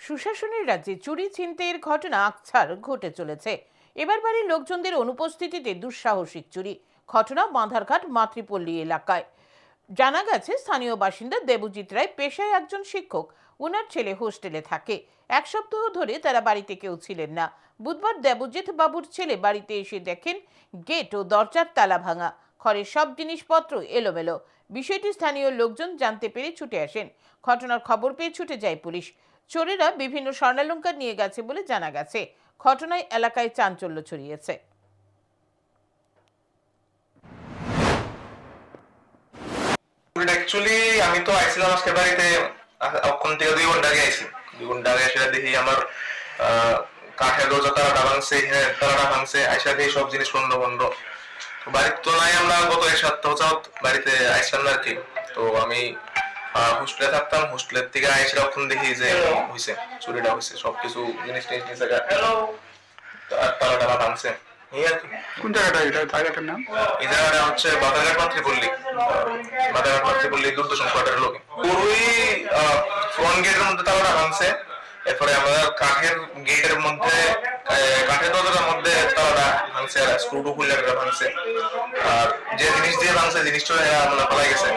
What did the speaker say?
সুশাসনের রাজ্যে চুরি ছিনতাইয়ের ঘটনা আকছার ঘটে চলেছে। এবার বাড়ির লোকজনদের অনুপস্থিতিতে দুঃসাহসিক চুরি। ঘটনা বাঁধারঘাট মাতৃপল্লী এলাকায়। জানা গেছে, স্থানীয় বাসিন্দা দেবজিৎ রায় পেশায় একজন শিক্ষক। ওনার ছেলে হোস্টেলে থাকে। এক সপ্তাহ ধরে তারা বাড়িতে কেউ ছিলেন না। বুধবার দেবজিৎ বাবুর ছেলে বাড়িতে এসে দেখেন গেট ও দরজার তালা ভাঙা, ঘরের সব জিনিসপত্র এলোমেলো। বিষয়টি স্থানীয় লোকজন জানতে পেরে ছুটে আসেন। ঘটনার খবর পেয়ে ছুটে যায় পুলিশ। চোরেরা বিভিন্ন স্বর্ণালংকার নিয়ে গেছে বলে জানা গেছে। ঘটনায় এলাকায় চাঞ্চল্য ছড়িয়েছে। অ্যাকচুয়ালি আমি তো আইছিলাম আজকে বাড়িতে, ওখান থেকে 2 ঘন্টা আগে আইছি। 2 ঘন্টা আগে এসে দেখি আমার কাঠের দরজা তালাটা ভাঙছে, তালাটা ভাঙছে, আইসা দেখি সব জিনিস বন্ধ বন্ধ। বাড়িতে তো নাই, আমরা গত 1 সপ্তাহ যাবত বাড়িতে আইছিলাম না আর কি। তো আমি হোস্টেলে থাকতাম, হোস্টেলের থেকে আইসা ওখান দেখি যে হয়েছে, চুরিটা হয়েছে, সবকিছু জিনিস টিনিস নিচে তালাটা ভাঙছে। এই আর কি। কোন জায়গাটা এটা, জায়গাটার নাম? এই জায়গাটা হচ্ছে বাধারঘাট মাতৃপল্লী। বাধারঘাট মাতৃপল্লী দুর্দর্শন কোয়ার্টারের লোক পুরোই ফ্রন্ট গেটের মধ্যে তালাটা ভাঙছে। এরপরে আমাদের কাঠের গেটের মধ্যে, কাঠের দরজার মধ্যে তালাটা ভাঙছে, আর স্ক্রু টু খুলে ভাঙছে। আর যে জিনিস দিয়ে ভাঙছে জিনিসটা মানে পালাই গেছে।